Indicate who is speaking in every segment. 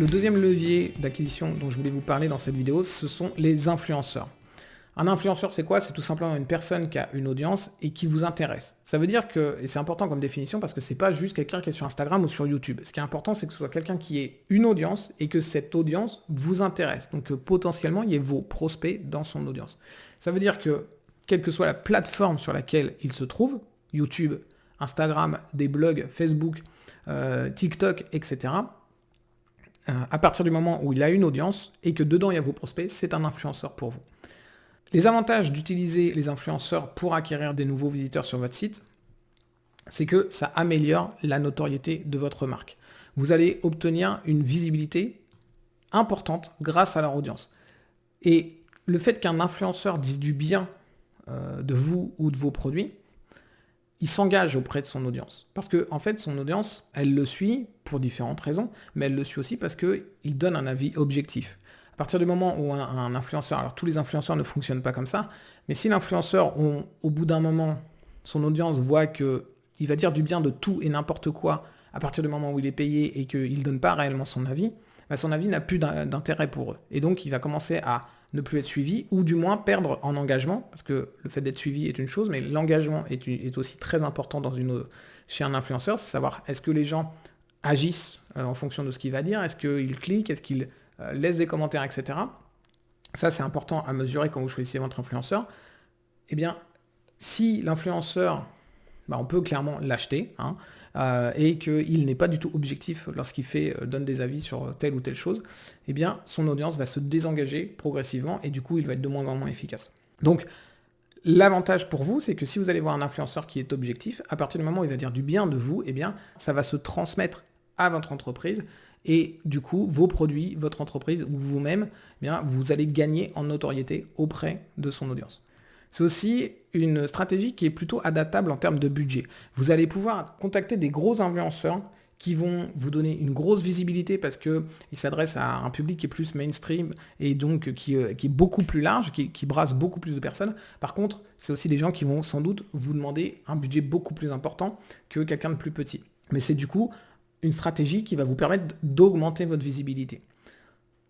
Speaker 1: Le deuxième levier d'acquisition dont je voulais vous parler dans cette vidéo, ce sont les influenceurs. Un influenceur, c'est quoi? C'est tout simplement une personne qui a une audience et qui vous intéresse. Ça veut dire que, et c'est important comme définition parce que c'est pas juste quelqu'un qui est sur Instagram ou sur YouTube. Ce qui est important, c'est que ce soit quelqu'un qui ait une audience et que cette audience vous intéresse. Donc potentiellement, il y ait vos prospects dans son audience. Ça veut dire que, quelle que soit la plateforme sur laquelle il se trouve, YouTube, Instagram, des blogs, Facebook, TikTok, etc., à partir du moment où il a une audience et que dedans il y a vos prospects, c'est un influenceur pour vous. Les avantages d'utiliser les influenceurs pour acquérir des nouveaux visiteurs sur votre site, c'est que ça améliore la notoriété de votre marque. Vous allez obtenir une visibilité importante grâce à leur audience. Et le fait qu'un influenceur dise du bien de vous ou de vos produits, il s'engage auprès de son audience. Parce que, en fait, son audience, elle le suit pour différentes raisons, mais elle le suit aussi parce qu'il donne un avis objectif. À partir du moment où un influenceur, alors tous les influenceurs ne fonctionnent pas comme ça, mais si l'influenceur, au bout d'un moment, son audience voit qu'il va dire du bien de tout et n'importe quoi à partir du moment où il est payé et qu'il ne donne pas réellement son avis n'a plus d'intérêt pour eux. Et donc, il va commencer à ne plus être suivi, ou du moins perdre en engagement, parce que le fait d'être suivi est une chose, mais l'engagement est aussi très important chez un influenceur, c'est savoir est-ce que les gens agissent en fonction de ce qu'il va dire, est-ce qu'ils cliquent, est-ce qu'ils laissent des commentaires, etc. Ça, c'est important à mesurer quand vous choisissez votre influenceur. Eh bien, si l'influenceur, on peut clairement l'acheter, et qu'il n'est pas du tout objectif lorsqu'il donne des avis sur telle ou telle chose, eh bien, son audience va se désengager progressivement et du coup, il va être de moins en moins efficace. Donc, l'avantage pour vous, c'est que si vous allez voir un influenceur qui est objectif, à partir du moment où il va dire du bien de vous, eh bien, ça va se transmettre à votre entreprise et du coup, vos produits, votre entreprise ou vous-même, eh bien, vous allez gagner en notoriété auprès de son audience. C'est aussi une stratégie qui est plutôt adaptable en termes de budget. Vous allez pouvoir contacter des gros influenceurs qui vont vous donner une grosse visibilité parce qu'ils s'adressent à un public qui est plus mainstream et donc qui est beaucoup plus large, qui brasse beaucoup plus de personnes. Par contre, c'est aussi des gens qui vont sans doute vous demander un budget beaucoup plus important que quelqu'un de plus petit. Mais c'est du coup une stratégie qui va vous permettre d'augmenter votre visibilité.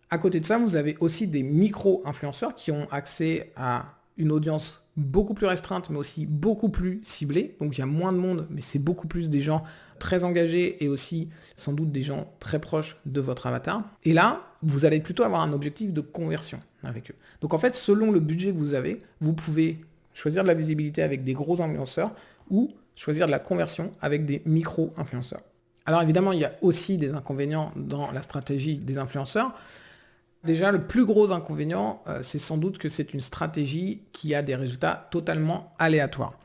Speaker 1: À côté de ça, vous avez aussi des micro-influenceurs qui ont accès à une audience beaucoup plus restreinte, mais aussi beaucoup plus ciblée. Donc il y a moins de monde, mais c'est beaucoup plus des gens très engagés et aussi sans doute des gens très proches de votre avatar. Et là, vous allez plutôt avoir un objectif de conversion avec eux. Donc en fait, selon le budget que vous avez, vous pouvez choisir de la visibilité avec des gros influenceurs ou choisir de la conversion avec des micro-influenceurs. Alors évidemment, il y a aussi des inconvénients dans la stratégie des influenceurs. Déjà, le plus gros inconvénient, c'est sans doute que c'est une stratégie qui a des résultats totalement aléatoires.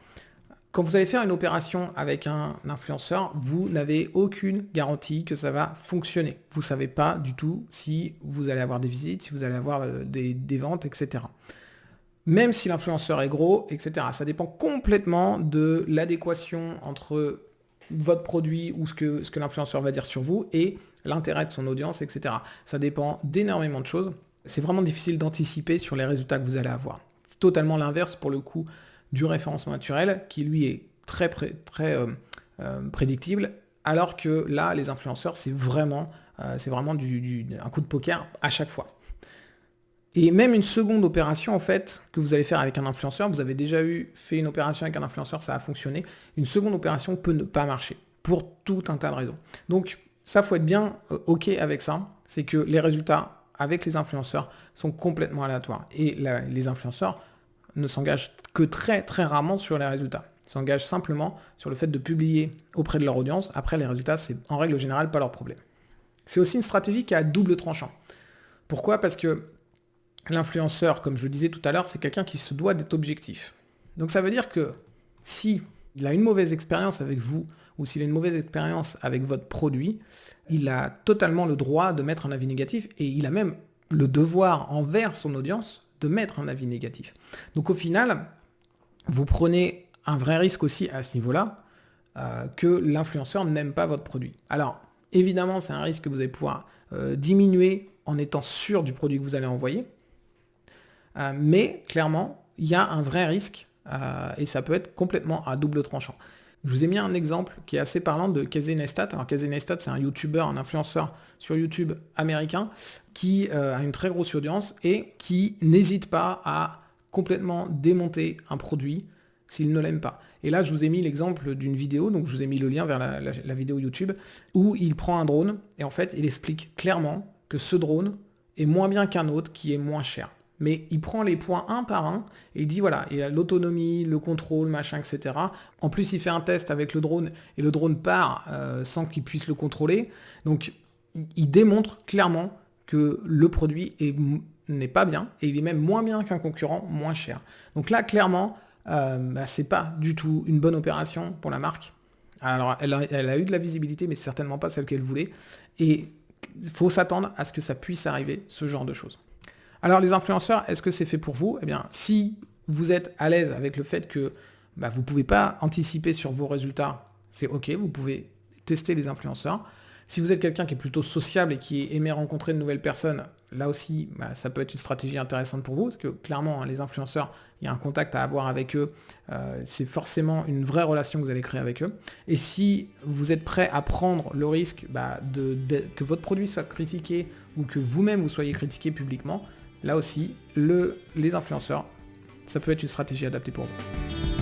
Speaker 1: Quand vous allez faire une opération avec un influenceur, vous n'avez aucune garantie que ça va fonctionner. Vous ne savez pas du tout si vous allez avoir des visites, si vous allez avoir des ventes, etc. Même si l'influenceur est gros, etc. Ça dépend complètement de l'adéquation entre votre produit ou ce que l'influenceur va dire sur vous et l'intérêt de son audience, etc. Ça dépend d'énormément de choses. C'est vraiment difficile d'anticiper sur les résultats que vous allez avoir. C'est totalement l'inverse pour le coup du référencement naturel qui lui est très prédictible, alors que là, les influenceurs, c'est vraiment un coup de poker à chaque fois. Et même une seconde opération, en fait, que vous allez faire avec un influenceur, vous avez déjà fait une opération avec un influenceur, ça a fonctionné. Une seconde opération peut ne pas marcher, pour tout un tas de raisons. Donc, ça, faut être bien OK avec ça. C'est que les résultats avec les influenceurs sont complètement aléatoires. Et les influenceurs ne s'engagent que très, très rarement sur les résultats. Ils s'engagent simplement sur le fait de publier auprès de leur audience. Après, les résultats, c'est en règle générale pas leur problème. C'est aussi une stratégie qui a double tranchant. Pourquoi ? Parce que l'influenceur, comme je le disais tout à l'heure, c'est quelqu'un qui se doit d'être objectif. Donc ça veut dire que si il a une mauvaise expérience avec vous ou s'il a une mauvaise expérience avec votre produit, il a totalement le droit de mettre un avis négatif et il a même le devoir envers son audience de mettre un avis négatif. Donc au final, vous prenez un vrai risque aussi à ce niveau-là que l'influenceur n'aime pas votre produit. Alors évidemment, c'est un risque que vous allez pouvoir diminuer en étant sûr du produit que vous allez envoyer. Mais clairement, il y a un vrai risque et ça peut être complètement à double tranchant. Je vous ai mis un exemple qui est assez parlant de Casey Neistat. Alors Casey Neistat, c'est un YouTuber, un influenceur sur YouTube américain qui a une très grosse audience et qui n'hésite pas à complètement démonter un produit s'il ne l'aime pas. Et là, je vous ai mis l'exemple d'une vidéo, donc je vous ai mis le lien vers la vidéo YouTube, où il prend un drone et en fait, il explique clairement que ce drone est moins bien qu'un autre qui est moins cher. Mais il prend les points un par un et il dit voilà, il a l'autonomie, le contrôle, machin, etc. En plus, il fait un test avec le drone et le drone part sans qu'il puisse le contrôler. Donc, il démontre clairement que le produit n'est pas bien et il est même moins bien qu'un concurrent, moins cher. Donc là, clairement, c'est pas du tout une bonne opération pour la marque. Alors, elle a eu de la visibilité, mais certainement pas celle qu'elle voulait. Et il faut s'attendre à ce que ça puisse arriver, ce genre de choses. Alors les influenceurs, est-ce que c'est fait pour vous? Eh bien, si vous êtes à l'aise avec le fait que vous ne pouvez pas anticiper sur vos résultats, c'est ok, vous pouvez tester les influenceurs. Si vous êtes quelqu'un qui est plutôt sociable et qui aime rencontrer de nouvelles personnes, là aussi, ça peut être une stratégie intéressante pour vous, parce que clairement, les influenceurs, il y a un contact à avoir avec eux, c'est forcément une vraie relation que vous allez créer avec eux. Et si vous êtes prêt à prendre le risque que votre produit soit critiqué ou que vous-même vous soyez critiqué publiquement, là aussi, les influenceurs, ça peut être une stratégie adaptée pour vous.